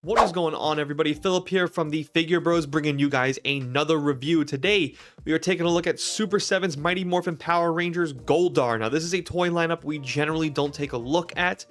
What is going on, everybody? Philip here from the Figure Bros, bringing you guys another review. Today we are taking a look at Super 7's Mighty Morphin Power Rangers Goldar. Now this is a toy lineup we generally don't take a look at,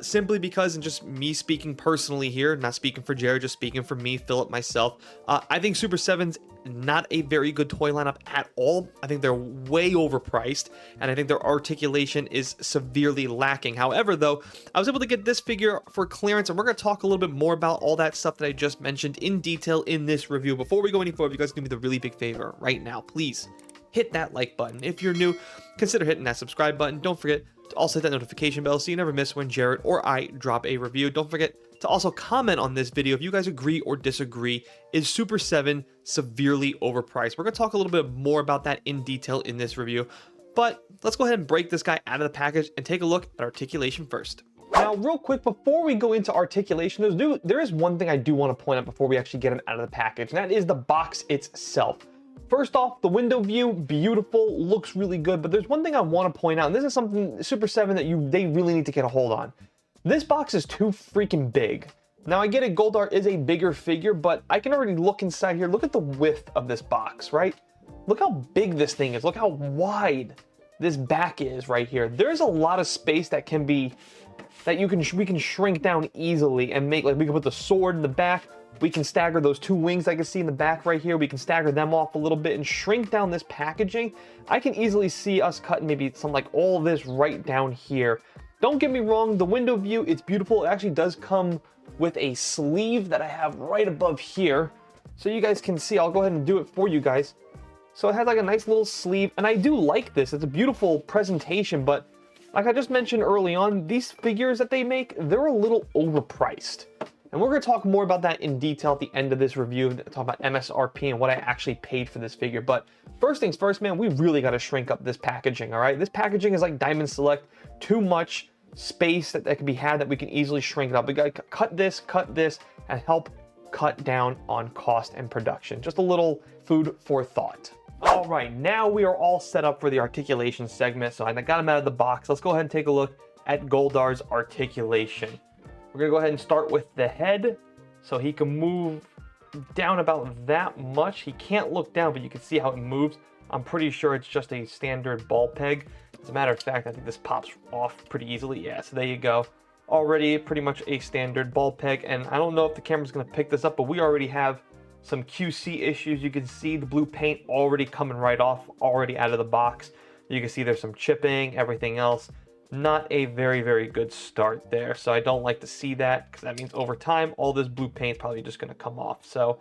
simply because, and just me speaking personally here, not speaking for Jared, just speaking for me, Philip, myself, I think Super 7's not a very good toy lineup at all. I think they're way overpriced, and I think their articulation is severely lacking. However, though, I was able to get this figure for clearance, and we're going to talk a little bit more about all that stuff that I just mentioned in detail in this review. Before we go any further, you guys do me the really big favor right now. Please hit that like button. If you're new, consider hitting that subscribe button. Don't forget to also hit that notification bell so you never miss when Jared or I drop a review. Don't forget to also comment on this video if you guys agree or disagree. Is Super 7 severely overpriced? We're going to talk a little bit more about that in detail in this review, but let's go ahead and break this guy out of the package and take a look at articulation first. Now, real quick, before we go into articulation, there is one thing I do want to point out before we actually get him out of the package, and that is the box itself. First off, the window view, beautiful, looks really good, but there's one thing I want to point out, and this is something Super 7 that they really need to get a hold on. This box is too freaking big. Now, I get it, Goldar is a bigger figure, but I can already look inside here. Look at the width of this box, right? Look how big this thing is. Look how wide this back is right here. There's a lot of space that can be, we can shrink down easily and make, like, we can put the sword in the back. We can stagger those two wings I can see in the back right here. We can stagger them off a little bit and shrink down this packaging. I can easily see us cutting maybe some, like, all this right down here. Don't get me wrong, the window view, it's beautiful. It actually does come with a sleeve that I have right above here. So you guys can see, I'll go ahead and do it for you guys. So it has like a nice little sleeve, and I do like this. It's a beautiful presentation, but like I just mentioned early on, these figures that they make, they're a little overpriced. And we're going to talk more about that in detail at the end of this review, talk about MSRP and what I actually paid for this figure. But first things first, man, we really got to shrink up this packaging, all right? This packaging is like Diamond Select, too much space that can be had that we can easily shrink it up. We got to cut this, and help cut down on cost and production. Just a little food for thought. All right, now we are all set up for the articulation segment. So I got him out of the box. Let's go ahead and take a look at Goldar's articulation. We're gonna go ahead and start with the head. So he can move down about that much. He can't look down, but you can see how it moves. I'm pretty sure it's just a standard ball peg. As a matter of fact, I think this pops off pretty easily. Yeah, so there you go. Already pretty much a standard ball peg. And I don't know if the camera's gonna pick this up, but we already have some QC issues. You can see the blue paint already coming right off, already out of the box. You can see there's some chipping, everything else. Not a very, very good start there. So I don't like to see that, because that means over time, all this blue paint's probably just gonna come off. So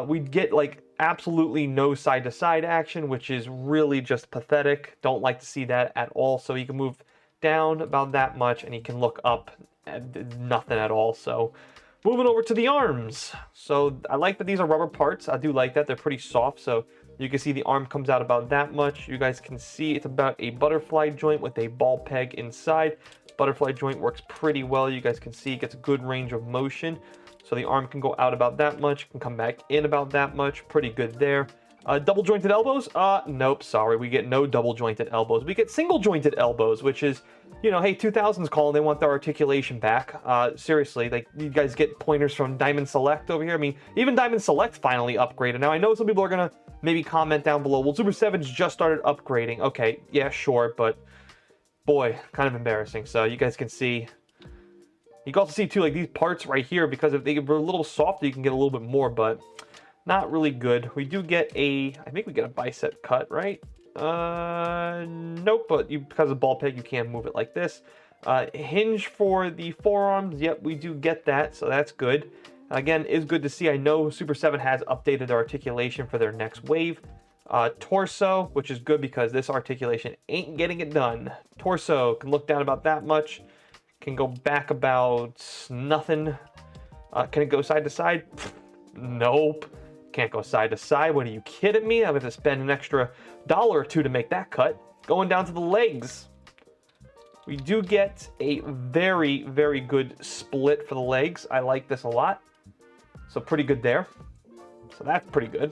we get like absolutely no side-to-side action, which is really just pathetic. Don't like to see that at all. So you can move down about that much, and you can look up at nothing at all. So moving over to the arms. So I like that these are rubber parts. I do like that. They're pretty soft. So you can see the arm comes out about that much. You guys can see it's about a butterfly joint with a ball peg inside. Butterfly joint works pretty well. You guys can see it gets a good range of motion. So the arm can go out about that much, can come back in about that much. Pretty good there. Double jointed elbows? Nope, sorry. We get no double jointed elbows. We get single jointed elbows, which is, you know, hey, 2000's calling. They want their articulation back. Seriously, like, you guys get pointers from Diamond Select over here. I mean, even Diamond Select finally upgraded. Now, I know some people are going to maybe comment down below, well, Super 7's just started upgrading. Okay, yeah, sure, but boy, kind of embarrassing. So you guys can see, you can also see too, like, these parts right here, because if they were a little softer, you can get a little bit more, but not really good. We do get I think we get a bicep cut, right? Nope, but because of ball peg, you can't move it like this. Hinge for the forearms, yep, we do get that, so that's good. Again, is good to see. I know Super 7 has updated their articulation for their next wave. Torso, which is good because this articulation ain't getting it done. Torso can look down about that much, can go back about nothing. Can it go side to side? Nope. Can't go side to side. What, are you kidding me? I'm going to spend an extra $1 or $2 to make that cut. Going down to the legs. We do get a very, very good split for the legs. I like this a lot. So pretty good there. So that's pretty good.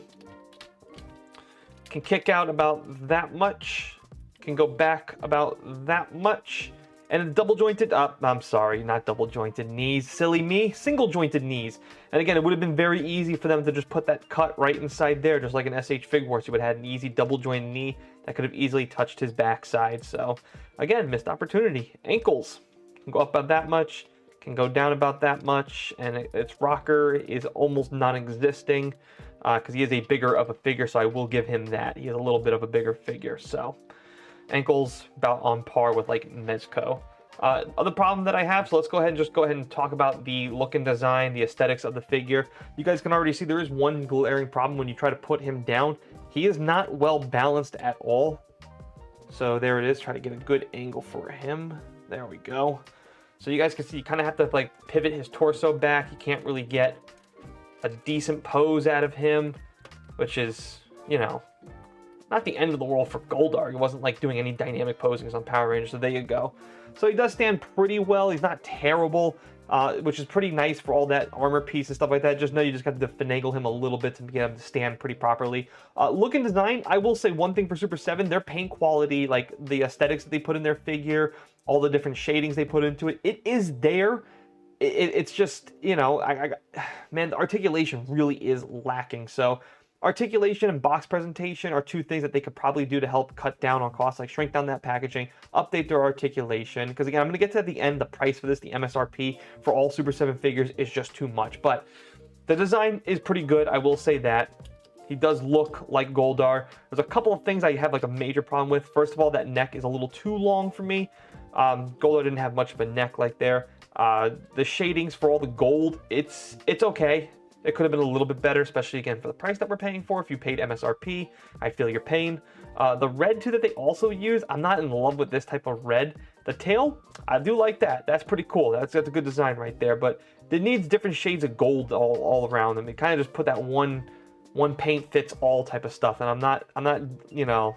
Can kick out about that much. Can go back about that much. And double jointed, I'm sorry, not double jointed knees, silly me, single jointed knees. And again, it would have been very easy for them to just put that cut right inside there, just like an SH Fig Wars. He would have had an easy double jointed knee that could have easily touched his backside. So again, missed opportunity. Ankles can go up about that much, can go down about that much, and its rocker is almost non-existing because he is a bigger of a figure, so I will give him that. He is a little bit of a bigger figure, so ankles about on par with like Mezco. Other problem that I have, so let's go ahead and talk about the look and design, the aesthetics of the figure. You guys can already see there is one glaring problem when you try to put him down. He is not well balanced at all. So there it is. Try to get a good angle for him. There we go. So you guys can see you kind of have to like pivot his torso back. You can't really get a decent pose out of him, which is, you know, not the end of the world for Goldar. He wasn't like doing any dynamic posings on Power Rangers, so there you go. So he does stand pretty well. He's not terrible, which is pretty nice for all that armor piece and stuff like that. Just know you just got to finagle him a little bit to get him to stand pretty properly. Look and design, I will say one thing for Super 7, their paint quality, like the aesthetics that they put in their figure, all the different shadings they put into it, it is there. It's just, you know, man, the articulation really is lacking. So articulation and box presentation are two things that they could probably do to help cut down on costs, like shrink down that packaging, update their articulation. Because again, I'm going to get to the end, the price for this, the MSRP for all Super 7 figures is just too much. But the design is pretty good, I will say that. He does look like Goldar. There's a couple of things I have like a major problem with. First of all, that neck is a little too long for me. Goldar didn't have much of a neck like there. The shadings for all the gold, it's okay. It could have been a little bit better, especially again for the price that we're paying for. If you paid MSRP, I feel your pain. The red too that they also use, I'm not in love with this type of red. The tail, I do like that. That's pretty cool. That's a good design right there. But it needs different shades of gold all around them. It kind of just put that one paint fits all type of stuff, and I'm not you know,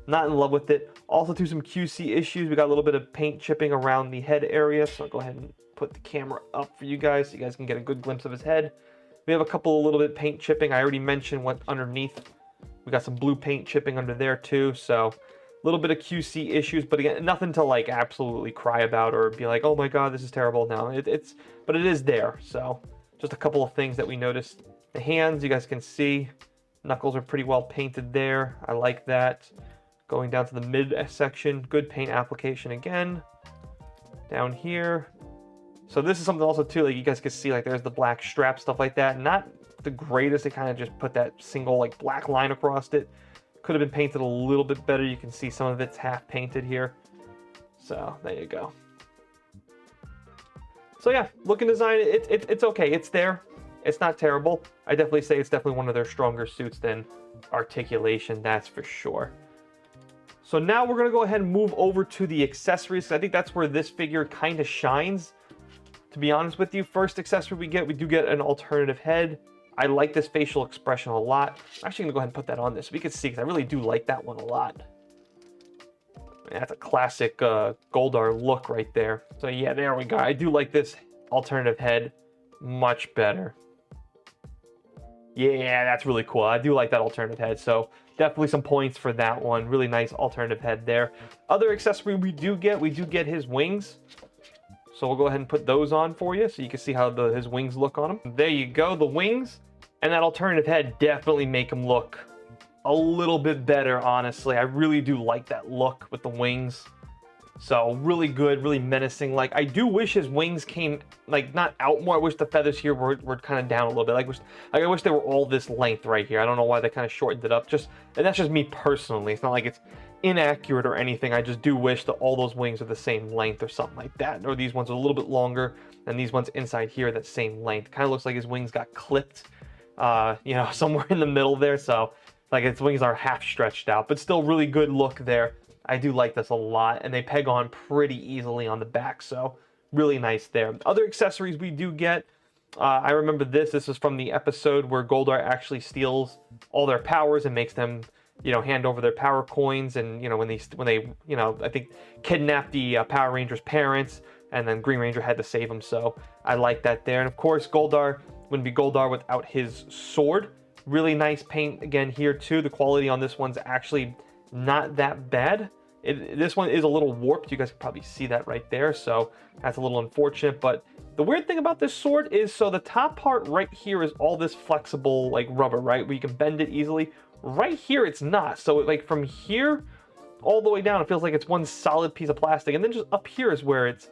not in love with it. Also, to some QC issues, we got a little bit of paint chipping around the head area. So I'll go ahead and put the camera up for you guys so you guys can get a good glimpse of his head. We have a couple of little bit paint chipping. I already mentioned what underneath. We got some blue paint chipping under there too. So a little bit of QC issues, but again, nothing to like absolutely cry about or be like, oh my God, this is terrible. No, but it is there. So just a couple of things that we noticed. The hands, you guys can see, knuckles are pretty well painted there. I like that. Going down to the mid section, good paint application again. Down here. So this is something also too, like you guys can see, like there's the black strap, stuff like that. Not the greatest. They kind of just put that single like black line across it. Could have been painted a little bit better. You can see some of it's half painted here. So there you go. So yeah, look and design, it's okay. It's there. It's not terrible. I definitely say it's definitely one of their stronger suits than articulation, that's for sure. So now we're going to go ahead and move over to the accessories. I think that's where this figure kind of shines. To be honest with you, first accessory we do get an alternative head. I like this facial expression a lot. I'm actually gonna go ahead and put that on this so we can see, because I really do like that one a lot. That's a classic Goldar look right there. So yeah, there we go. I do like this alternative head much better. Yeah, that's really cool. I do like that alternative head. So definitely some points for that one. Really nice alternative head there. Other accessory we do get his wings. So we'll go ahead and put those on for you so you can see how his wings look on him. There you go, the wings and that alternative head definitely make him look a little bit better, honestly. I really do like that look with the wings. So really good, really menacing. Like, I do wish his wings came, like, not out more. I wish the feathers here were kind of down a little bit. Like, I wish they were all this length right here. I don't know why they kind of shortened it up. And that's just me personally. It's not like it's inaccurate or anything. I just do wish that all those wings are the same length or something like that. Or these ones are a little bit longer, and these ones inside here are that same length. Kind of looks like his wings got clipped, you know, somewhere in the middle there. So, like, his wings are half stretched out, but still really good look there. I do like this a lot, and they peg on pretty easily on the back, so really nice there. Other accessories we do get, I remember this is from the episode where Goldar actually steals all their powers and makes them, you know, hand over their power coins, and, you know, when they you know, I think kidnapped the Power Rangers parents, and then Green Ranger had to save them, so I like that there. And of course, Goldar wouldn't be Goldar without his sword. Really nice paint again here too. The quality on this one's actually not that bad. This one is a little warped. You guys can probably see that right there. So that's a little unfortunate. But the weird thing about this sword is, so the top part right here is all this flexible like rubber, right? Where you can bend it easily. Right here, it's not. So like from here all the way down, it feels like it's one solid piece of plastic. And then just up here is where it's,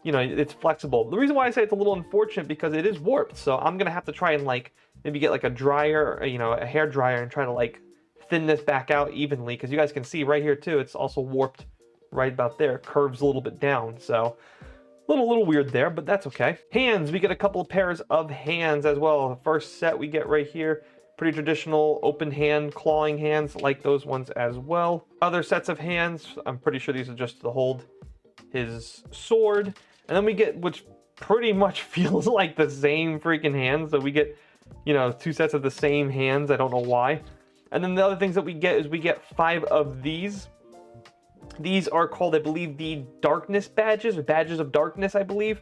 you know, it's flexible. The reason why I say it's a little unfortunate because it is warped. So I'm going to have to try and like maybe get like a dryer, you know, a hair dryer and try to like thin this back out evenly, because you guys can see right here too, it's also warped right about there. It curves a little bit down, so a little weird there, but that's okay. Hands, we get a couple of pairs of hands as well. The first set we get right here, pretty traditional open hand, clawing hands, like those ones as well. Other sets of hands, I'm pretty sure these are just to hold his sword. And then we get, which pretty much feels like the same freaking hands. So we get, you know, 2 sets of the same hands. I don't know why. And then the other things that we get is we get 5 of these. These are called, I believe, the darkness badges, or badges of darkness, I believe.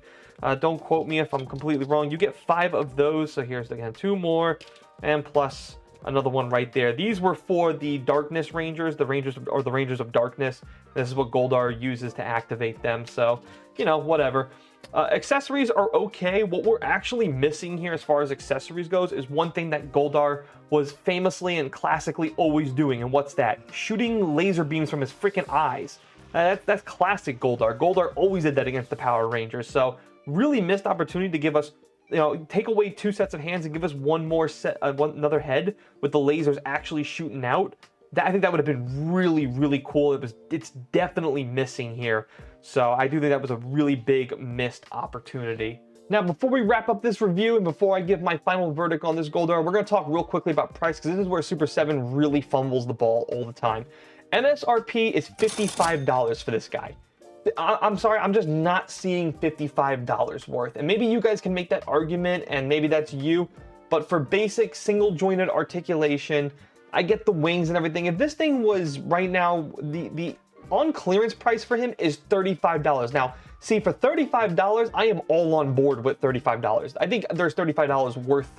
Don't quote me if I'm completely wrong. You get 5 of those. So here's again 2 more, and plus another one right there. These were for the darkness rangers, the rangers of darkness. This is what Goldar uses to activate them. So, you know, whatever. Accessories are okay. What we're actually missing here as far as accessories goes is one thing that Goldar was famously and classically always doing. And what's that? Shooting laser beams from his freaking eyes. That's classic Goldar. Goldar always did that against the Power Rangers. So really missed opportunity to give us, you know, take away 2 sets of hands and give us one more set, another head with the lasers actually shooting out. I think that would have been really, really cool. It's definitely missing here. So I do think that was a really big missed opportunity. Now, before we wrap up this review and before I give my final verdict on this Goldar, we're going to talk real quickly about price, because this is where Super 7 really fumbles the ball all the time. MSRP is $55 for this guy. I'm sorry, I'm just not seeing $55 worth. And maybe you guys can make that argument, and maybe that's you. But for basic single jointed articulation, I get the wings and everything. If this thing was right now, the on clearance price for him is $35. Now, see, for $35, I am all on board with $35. I think there's $35 worth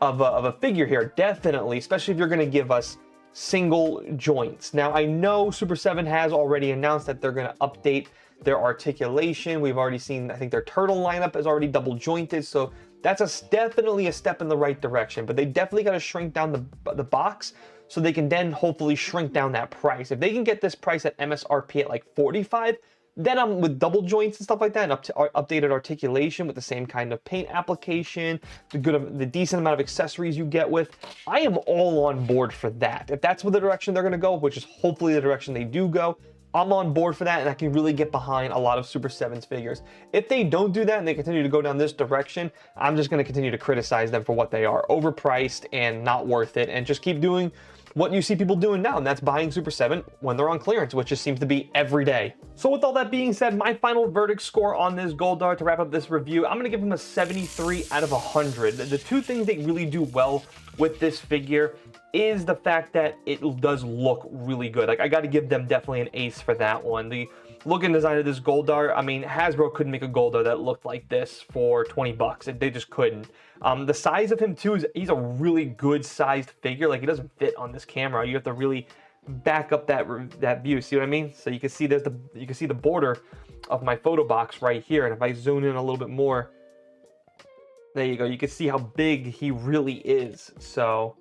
of a figure here, definitely, especially if you're going to give us single joints. Now, I know Super 7 has already announced that they're going to update their articulation. We've already seen, I think their turtle lineup is already double jointed, so that's definitely a step in the right direction. But they definitely got to shrink down the box, so they can then hopefully shrink down that price. If they can get this price at MSRP at like 45, then I'm with double joints and stuff like that, and updated articulation with the same kind of paint application, the decent amount of accessories you get with. I am all on board for that. If that's what the direction they're gonna go, which is hopefully the direction they do go, I'm on board for that, and I can really get behind a lot of Super 7's figures. If they don't do that and they continue to go down this direction, I'm just gonna continue to criticize them for what they are, overpriced and not worth it, and just keep doing what you see people doing now, and that's buying Super 7 when they're on clearance, which just seems to be every day. So with all that being said, my final verdict score on this Goldar to wrap up this review, I'm gonna give him a 73 out of 100. The 2 things they really do well with this figure is the fact that it does look really good. Like, I gotta give them definitely an ace for that one. The look and design of this Goldar, I mean, Hasbro couldn't make a Goldar that looked like this for 20 bucks. They just couldn't. The size of him too is he's a really good sized figure. Like, he doesn't fit on this camera. You have to really back up that view. See what I mean? So you can see you can see the border of my photo box right here. And if I zoom in a little bit more, there you go. You can see how big he really is. So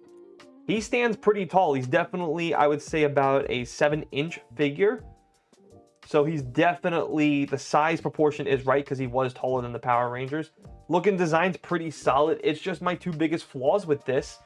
he stands pretty tall. He's definitely, I would say, about a 7-inch figure. So he's definitely, the size proportion is right because he was taller than the Power Rangers. Look and design's pretty solid. It's just my 2 biggest flaws with this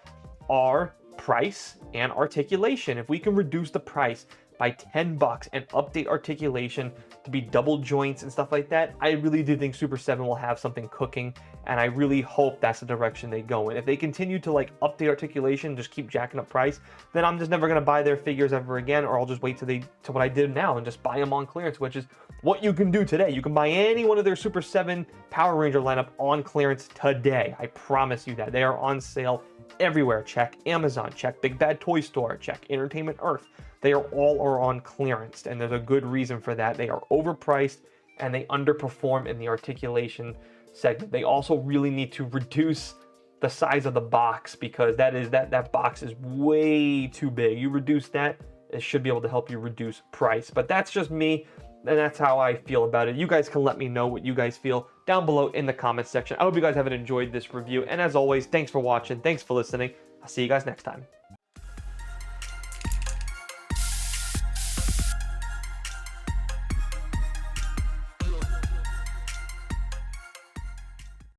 are price and articulation. If we can reduce the price by 10 bucks and update articulation to be double joints and stuff like that, I really do think Super 7 will have something cooking, and I really hope that's the direction they go in. If they continue to like update articulation, just keep jacking up price, then I'm just never gonna buy their figures ever again, or I'll just wait to what I did now and just buy them on clearance, which is what you can do today. You can buy any one of their Super 7 Power Ranger lineup on clearance today. I promise you that. They are on sale everywhere. Check Amazon, check Big Bad Toy Store, check Entertainment Earth. They are all on clearance, and there's a good reason for that. They are overpriced and they underperform in the articulation segment. They also really need to reduce the size of the box, because that box is way too big. You reduce that, it should be able to help you reduce price. But that's just me, and that's how I feel about it. You guys can let me know what you guys feel down below in the comments section. I hope you guys have enjoyed this review, and as always, thanks for watching, thanks for listening. I'll see you guys next time.